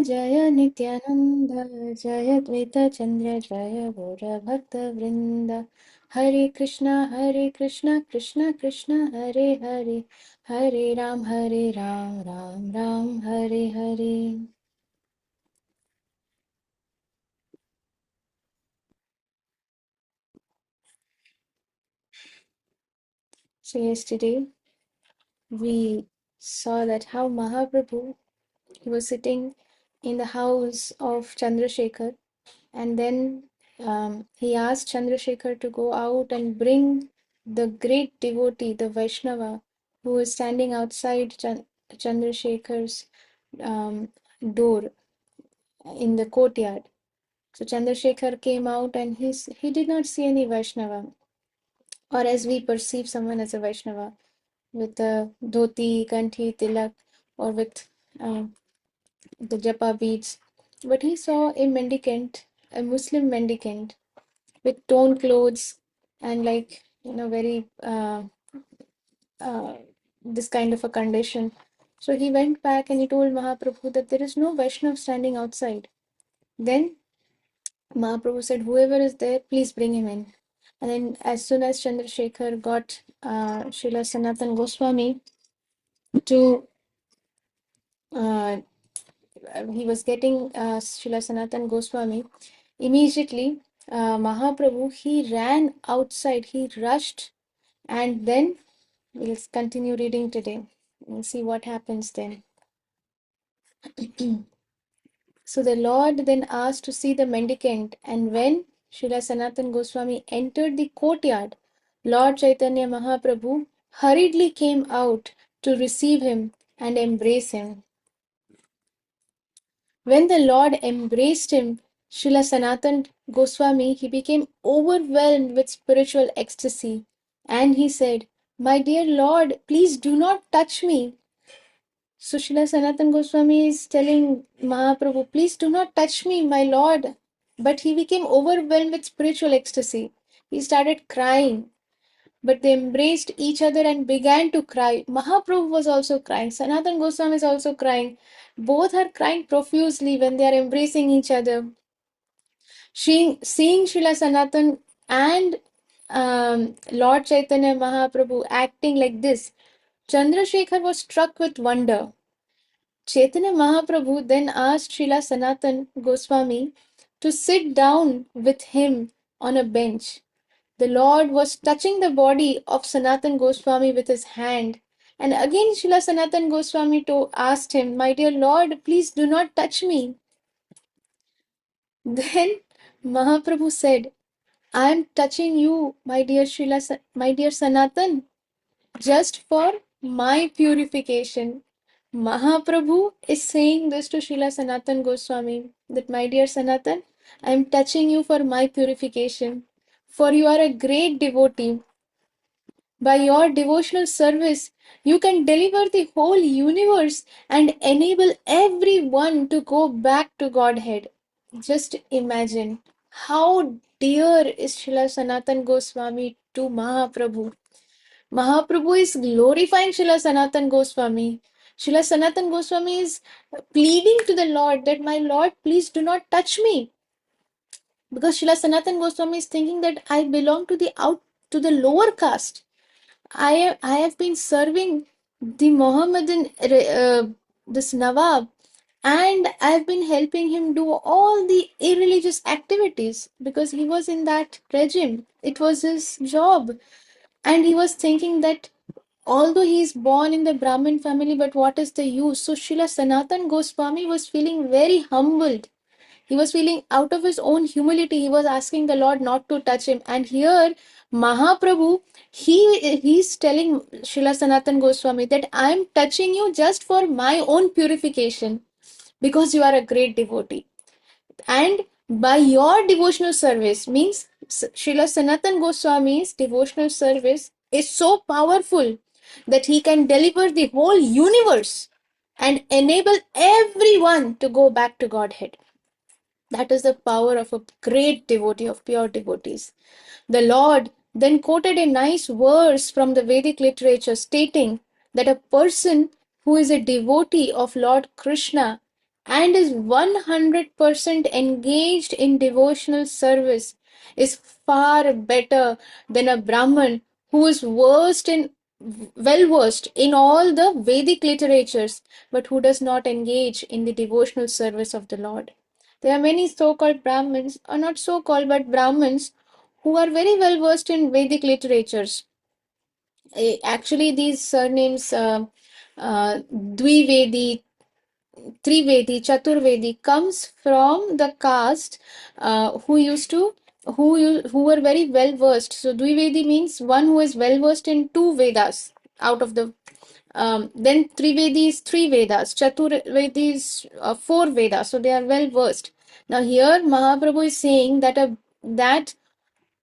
जय नित्यानंद जय द्वैत चंद्र जय गौर भक्त वृंद हरे Krishna Krishna Krishna Hare Hare Hare Ram Ram Ram Hare Hare. So yesterday we saw that how Mahaprabhu, he was sitting in the house of Chandrasekhar, and then he asked Chandrasekhar to go out and bring the great devotee, the Vaishnava, who was standing outside Chandrasekhar's um, door in the courtyard. So Chandrasekhar came out and he did not see any Vaishnava, or as we perceive someone as a Vaishnava, with a dhoti, kanthi, tilak, or with the japa beads. But he saw a mendicant, a Muslim mendicant, with torn clothes and very uh, this kind of a condition. So he went back and he told Mahaprabhu that there is no Vaishnav standing outside. Then Mahaprabhu said, whoever is there, please bring him in. And then as soon as Chandrasekhar got Srila Sanatan Goswami to he was getting Srila Sanatan Goswami, immediately Mahaprabhu, he ran outside, he rushed, and then we'll continue reading today and see what happens then. So the Lord then asked to see the mendicant, and when Srila Sanatan Goswami entered the courtyard, Lord Chaitanya Mahaprabhu hurriedly came out to receive him and embrace him. When the Lord embraced him, Srila Sanatan Goswami, he became overwhelmed with spiritual ecstasy, and he said, "My dear Lord, please do not touch me." So Srila Sanatan Goswami is telling Mahaprabhu, please do not touch me, my Lord. But he became overwhelmed with spiritual ecstasy. He started crying, but they embraced each other and began to cry. Mahaprabhu was also crying. Sanatan Goswami is also crying. Both are crying profusely when they are embracing each other. Seeing Srila Sanatan and Lord Chaitanya Mahaprabhu acting like this, Chandrasekhar was struck with wonder. Chaitanya Mahaprabhu then asked Srila Sanatan Goswami to sit down with him on a bench. The Lord was touching the body of Sanatan Goswami with his hand. And again Srila Sanatan Goswami asked him, "My dear Lord, please do not touch me." Then Mahaprabhu said, "I am touching you, my dear my dear Sanatan, just for my purification." Mahaprabhu is saying this to Srila Sanatan Goswami, that my dear Sanatan, I am touching you for my purification, for you are a great devotee. By your devotional service, you can deliver the whole universe and enable everyone to go back to Godhead. Just imagine how dear is Srila Sanatan Goswami to Mahaprabhu. Mahaprabhu is glorifying Srila Sanatan Goswami. Srila Sanatan Goswami is pleading to the Lord that, my Lord, please do not touch me. Because Srila Sanatan Goswami is thinking that I belong to the lower caste. I have been serving the Mohammedan this Nawab, and I've been helping him do all the irreligious activities because he was in that regime. It was his job. And he was thinking that although he is born in the Brahmin family, but what is the use? So Srila Sanatan Goswami was feeling very humbled. He was feeling out of his own humility. He was asking the Lord not to touch him. And here, Mahaprabhu, he's telling Srila Sanatan Goswami that I am touching you just for my own purification because you are a great devotee. And by your devotional service means Srila Sanatan Goswami's devotional service is so powerful that he can deliver the whole universe and enable everyone to go back to Godhead. That is the power of a great devotee, of pure devotees. The Lord then quoted a nice verse from the Vedic literature stating that a person who is a devotee of Lord Krishna and is 100% engaged in devotional service is far better than a Brahman who is well versed in all the Vedic literatures, but who does not engage in the devotional service of the Lord. There are many so-called Brahmins, or not so-called, but Brahmins who are very well versed in Vedic literatures. Actually, these surnames, Dvivedi, Trivedi, Chaturvedi, comes from the caste who were very well versed. So Dvivedi means one who is well versed in two Vedas out of the then Trivedi is three Vedas, Chaturvedi is four Vedas, so they are well versed. Now here Mahaprabhu is saying that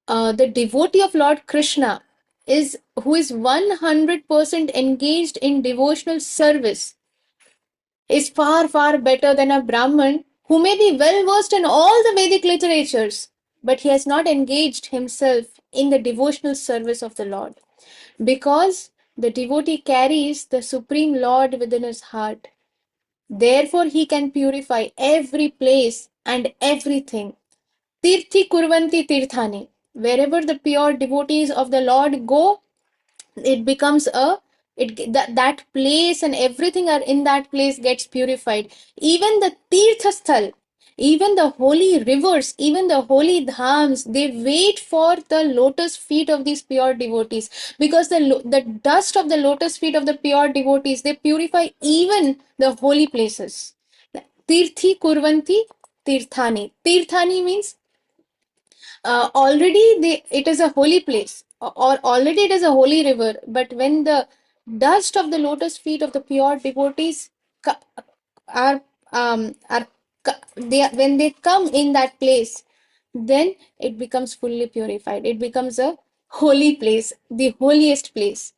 the devotee of Lord Krishna is who is 100% engaged in devotional service is far, far better than a Brahman who may be well versed in all the Vedic literatures, but he has not engaged himself in the devotional service of the Lord. Because the devotee carries the Supreme Lord within his heart. Therefore, he can purify every place and everything. Tirthi kurvanti tirthani. Wherever the pure devotees of the Lord go, it becomes that place and everything are in that place gets purified. Even the tirtha sthal, even the holy rivers, even the holy dhams, they wait for the lotus feet of these pure devotees, because the dust of the lotus feet of the pure devotees, they purify even the holy places. Tirthi kurvanti tirthani. Tirthani means already it is a holy place, or already it is a holy river, but when the dust of the lotus feet of the pure devotees are are when they come in that place, then it becomes fully purified, it becomes a holy place, the holiest place.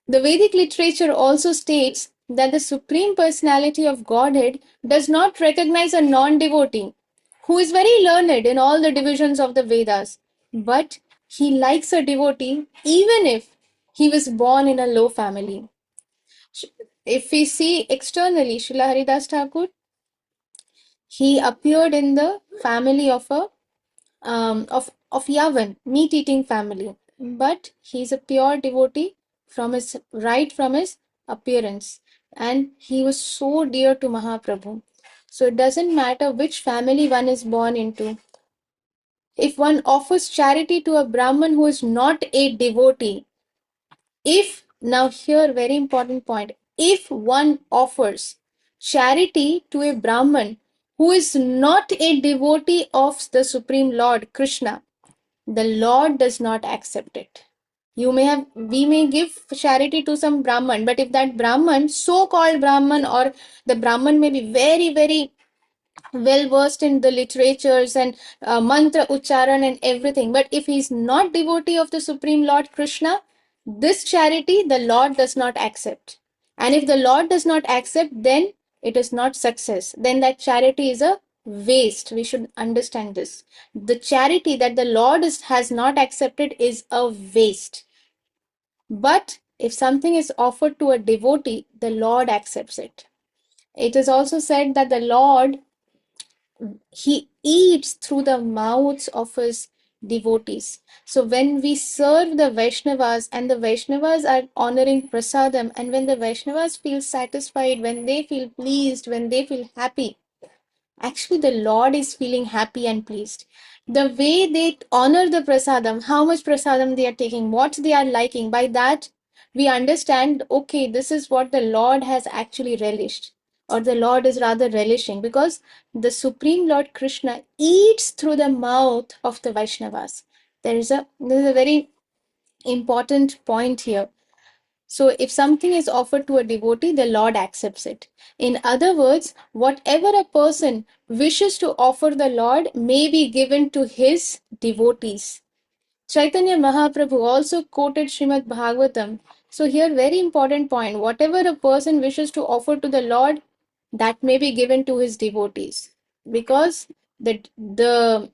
The Vedic literature also states that the Supreme Personality of Godhead does not recognize a non devotee who is very learned in all the divisions of the Vedas, but he likes a devotee even if he was born in a low family. If we see externally, Srila Haridas Thakur, he appeared in the family of a of Yavan, meat-eating family. But he's a pure devotee from his appearance, and he was so dear to Mahaprabhu. So it doesn't matter which family one is born into. If one offers charity to a Brahman who is not a devotee, if now here very important point, if one offers charity to a Brahman who is not a devotee of the Supreme Lord Krishna, the Lord does not accept it. We may give charity to some Brahman, but if that Brahman, so-called Brahman, or the Brahman may be very, very well versed in the literatures and mantra ucharan and everything, but if he is not devotee of the Supreme Lord Krishna, this charity the Lord does not accept. And if the Lord does not accept, then it is not success, then that charity is a waste. We should understand this. The charity that the Lord has not accepted is a waste. But if something is offered to a devotee, the Lord accepts it. It is also said that the Lord, he eats through the mouths of his devotees. So when we serve the Vaishnavas and the Vaishnavas are honoring prasadam, and when the Vaishnavas feel satisfied, when they feel pleased, when they feel happy, actually the Lord is feeling happy and pleased. The way they honor the prasadam, how much prasadam they are taking, what they are liking, by that we understand, okay, this is what the Lord has actually relished, or the Lord is rather relishing, because the Supreme Lord Krishna eats through the mouth of the Vaishnavas. There is a very important point here. So if something is offered to a devotee, the Lord accepts it. In other words, whatever a person wishes to offer the Lord may be given to his devotees. Chaitanya Mahaprabhu also quoted Srimad Bhagavatam. So here very important point, whatever a person wishes to offer to the Lord, that may be given to his devotees. Because the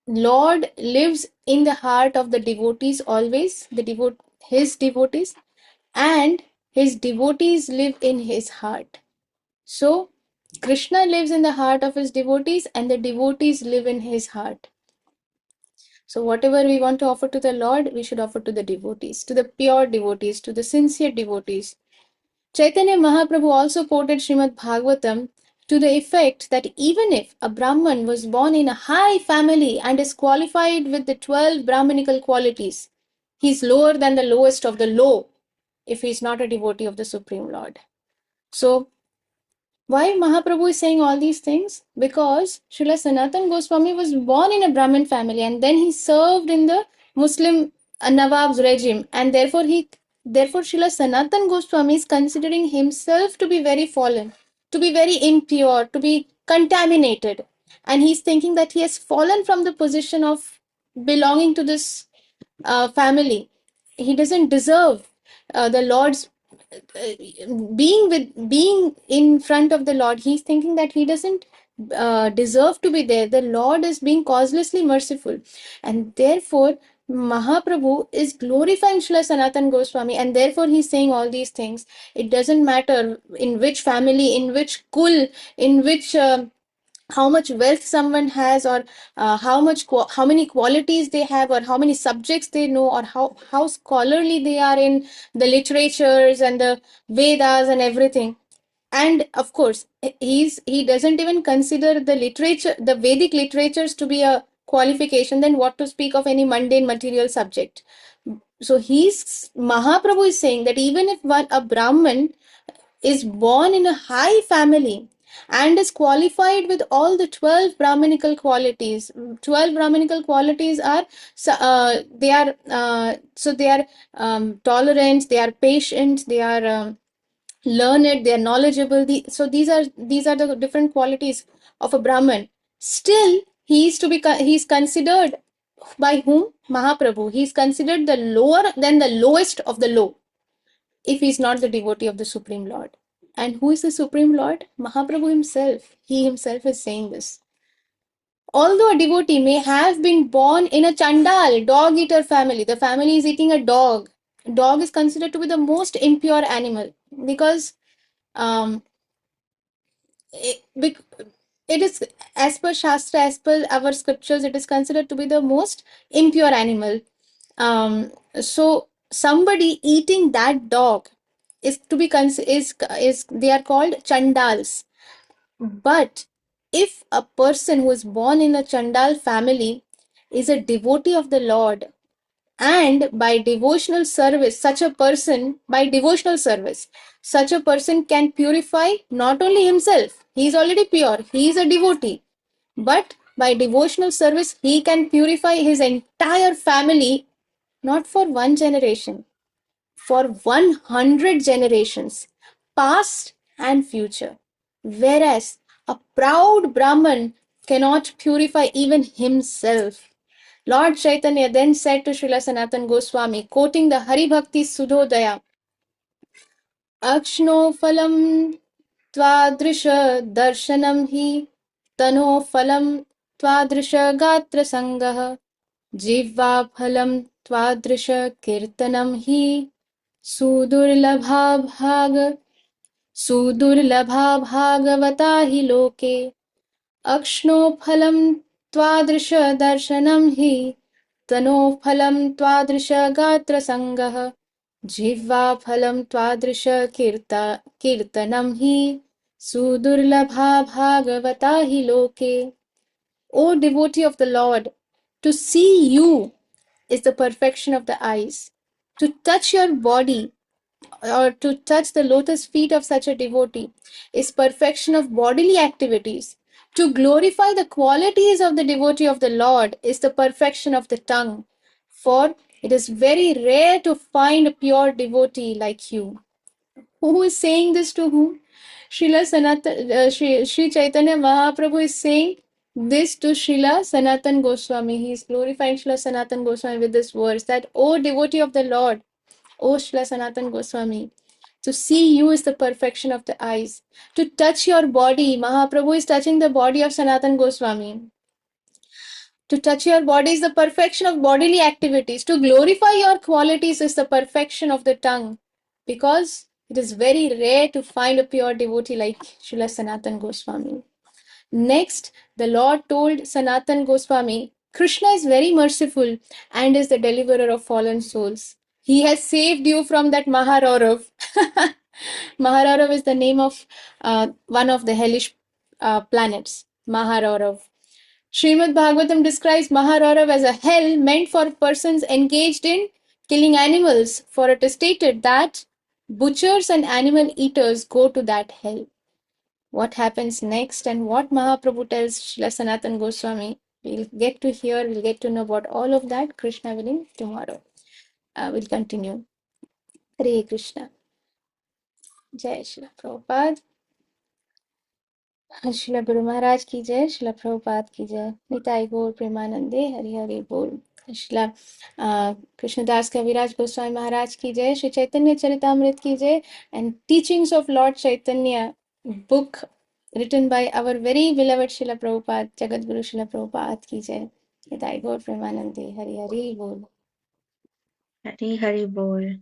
Lord lives in the heart of the devotees always, his devotees, and his devotees live in his heart. So Krishna lives in the heart of his devotees, and the devotees live in his heart. So whatever we want to offer to the Lord, we should offer to the devotees, to the pure devotees, to the sincere devotees. Chaitanya Mahaprabhu also quoted Srimad Bhagavatam to the effect that even if a Brahman was born in a high family and is qualified with the 12 Brahmanical qualities, he is lower than the lowest of the low if he is not a devotee of the Supreme Lord. So why Mahaprabhu is saying all these things? Because Srila Sanatan Goswami was born in a Brahmin family and then he served in the Muslim Nawab's regime, and therefore Srila Sanatan Goswami is considering himself to be very fallen, to be very impure, to be contaminated, and he's thinking that he has fallen from the position of belonging to this family. He doesn't deserve the Lord's being in front of the Lord. He's thinking that he doesn't deserve to be there. The Lord is being causelessly merciful, and therefore Mahaprabhu is glorifying Srila Sanatan Goswami, and therefore he's saying all these things. It doesn't matter in which family, in which kul, in which how much wealth someone has, or how many qualities they have, or how many subjects they know, or how scholarly they are in the literatures and the Vedas and everything. And of course he doesn't even consider the literature, the Vedic literatures, to be a qualification. Then what to speak of any mundane material subject? So Mahaprabhu is saying that even if a Brahman is born in a high family and is qualified with all the 12 Brahminical qualities. 12 Brahminical qualities are they are tolerant, they are patient, they are learned, they are knowledgeable. So these are the different qualities of a Brahman. Still, he is considered by whom? Mahaprabhu. He is considered the lower than the lowest of the low if he is not the devotee of the Supreme Lord. And who is the Supreme Lord? Mahaprabhu himself. He himself is saying this. Although a devotee may have been born in a Chandal, dog eater family, the family is eating a dog. Dog is considered to be the most impure animal because um, it, it is, as per Shastra, as per our scriptures, it is considered to be the most impure animal. So somebody eating that dog is to be is they are called Chandals. But if a person who is born in a Chandal family is a devotee of the Lord, and by devotional service, such a person can purify not only himself, he is already pure, he is a devotee, but by devotional service, he can purify his entire family, not for one generation, for 100 generations, past and future. Whereas a proud Brahman cannot purify even himself. Lord Chaitanya then said to Srila Sanatan Goswami, quoting the Hari Bhakti Sudhodaya, Akshno phalam twadrisha darshanam hi tano phalam twadrisha gatra sangah जिह्वा फलं त्वादृश कीर्तनं हि सुदुर्लभा भाग सुदुर्लभा भागवता हि लोके अक्ष्णो फलं त्वादृश दर्शनं हि तनो फलं त्वादृश गात्र संगः जिह्वा फलं त्वादृश कीर्तनं हि सुदुर्लभा भागवता हि लोके. O devotee of the Lord, to see you is the perfection of the eyes. To touch your body or to touch the lotus feet of such a devotee is perfection of bodily activities. To glorify the qualities of the devotee of the Lord is the perfection of the tongue. For it is very rare to find a pure devotee like you. Who is saying this to whom? Sri Chaitanya Mahaprabhu is saying this to Srila Sanatan Goswami. He is glorifying Srila Sanatan Goswami with this verse that, O devotee of the Lord, O Srila Sanatan Goswami, to see you is the perfection of the eyes. To touch your body, Mahaprabhu is touching the body of Sanatan Goswami. To touch your body is the perfection of bodily activities. To glorify your qualities is the perfection of the tongue. Because It is very rare to find a pure devotee like Srila Sanatan Goswami. Next, the Lord told Sanatan Goswami, Krishna is very merciful and is the deliverer of fallen souls. He has saved you from that Maharaurav. Maharaurav is the name of one of the hellish planets, Maharaurav. Srimad Bhagavatam describes Maharaurav as a hell meant for persons engaged in killing animals, for it is stated that butchers and animal eaters go to that hell. What happens next and what Mahaprabhu tells Srila Sanatan Goswami, we'll get to hear, we'll get to know about all of that. Krishna willing, tomorrow. We'll continue. Hare Krishna. Jai Srila Prabhupada. Srila Guru Maharaj ki jai, Srila Prabhupada ki jai. Nitai Gaur Premanande, Hari Hari Bol. Srila Krishnadas Kaviraj Goswami Maharaj ki jai, Sri Chaitanya Charitamrit ki jai, and Teachings of Lord Chaitanya book written by our very beloved Srila Prabhupada, Jagat Guru Srila Prabhupada ki jai. Nitai Gaur Premanande, Hari Hari Bol. Hari Hari Bol.